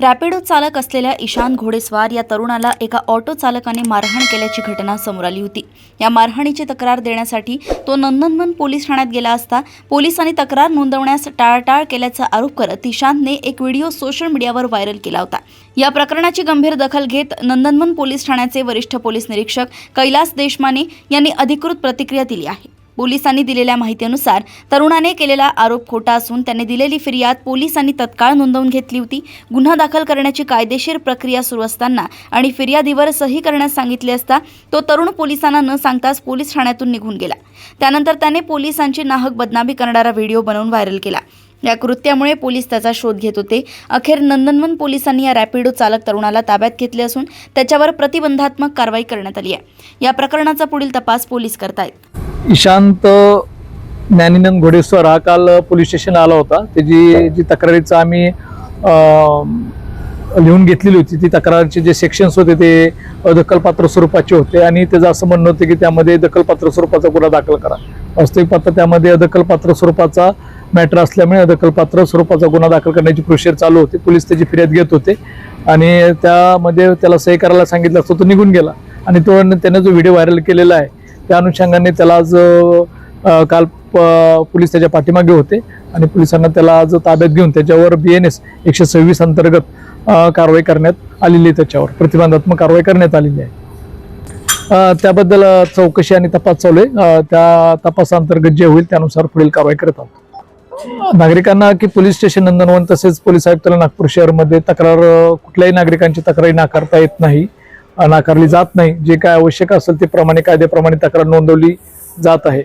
रॅपिडो चालक असलेल्या ईशान घोडेस्वार या तरुणाला एका ऑटो चालकाने मारहाण केल्याची घटना समोर आली होती। या मारहाणीची तक्रार देण्यासाठी तो नंदनवन पोलीस ठाण्यात गेला असता पोलिसांनी तक्रार नोंदवण्यास टाळाटाळ केल्याचा आरोप करत ईशानने एक व्हिडिओ सोशल मीडियावर व्हायरल केला होता। या प्रकरणाची गंभीर दखल घेत नंदनवन पोलीस ठाण्याचे वरिष्ठ पोलीस निरीक्षक कैलास देशमाने यांनी अधिकृत प्रतिक्रिया दिली आहे। पोलिसांनी दिलेल्या माहितीनुसार तरुणाने केलेला आरोप खोटा असून त्याने दिलेली फिर्याद पोलिसांनी तत्काळ नोंदवून घेतली होती। गुन्हा दाखल करण्याची कायदेशीर प्रक्रिया सुरू असताना आणि फिर्यादीवर सही करण्यास सांगितले असता तो तरुण पोलिसांना न सांगताच पोलीस ठाण्यातून निघून गेला। त्यानंतर त्याने पोलिसांची नाहक बदनामी करणारा व्हिडिओ बनवून व्हायरल केला। या कृत्यामुळे पोलीस त्याचा शोध घेत होते। अखेर नंदनवन पोलिसांनी या रॅपिडो चालक तरुणाला ताब्यात घेतले असून त्याच्यावर प्रतिबंधात्मक कारवाई करण्यात आली आहे। या प्रकरणाचा पुढील तपास पोलीस करतायत। ईशांत ज्ञानीनंद घोडेस्वार हा काल पोलीस स्टेशन आला होता। त्याची जी तक्रारीचं आम्ही लिहून घेतलेली होती, ती तक्रारीचे जे सेक्शन्स होते ते अदखलपात्र स्वरूपाचे होते आणि त्याचं असं म्हणणं होतं की त्यामध्ये दखलपात्र स्वरूपाचा गुन्हा दाखल करा। वास्तविक पाहता त्यामध्ये अदखलपात्र स्वरूपाचा मॅटर असल्यामुळे अदखलपात्र स्वरूपाचा गुन्हा दाखल करण्याची प्रोसिजर चालू होती। पोलीस त्याची फिर्याद घेत होते आणि त्यामध्ये त्याला सही करायला सांगितलं असतं, तो निघून गेला आणि त्याने जो व्हिडिओ व्हायरल केलेला आहे त्या अनुषंगाने त्याला आज काल पोलीस त्याच्या पाठीमागे होते आणि पोलिसांना त्याला आज ताब्यात घेऊन त्याच्यावर BNS 126 अंतर्गत कारवाई करण्यात आलेली आहे। त्याच्यावर प्रतिबंधात्मक कारवाई करण्यात आलेली आहे। त्याबद्दल चौकशी आणि तपास चालू आहे। त्या तपासाअंतर्गत जे होईल त्यानुसार पुढील कारवाई करत आहोत। नागरिकांना की पोलीस स्टेशन नंदनवन तसेच पोलीस आयुक्तालय नागपूर शहरमध्ये तक्रार कुठल्याही नागरिकांची तक्रारी नाकारता येत नाही, नाकारली जात नाही। जे काय आवश्यक असेल ते प्रमाणे कायद्याप्रमाणे तक्रार नोंदवली जात आहे।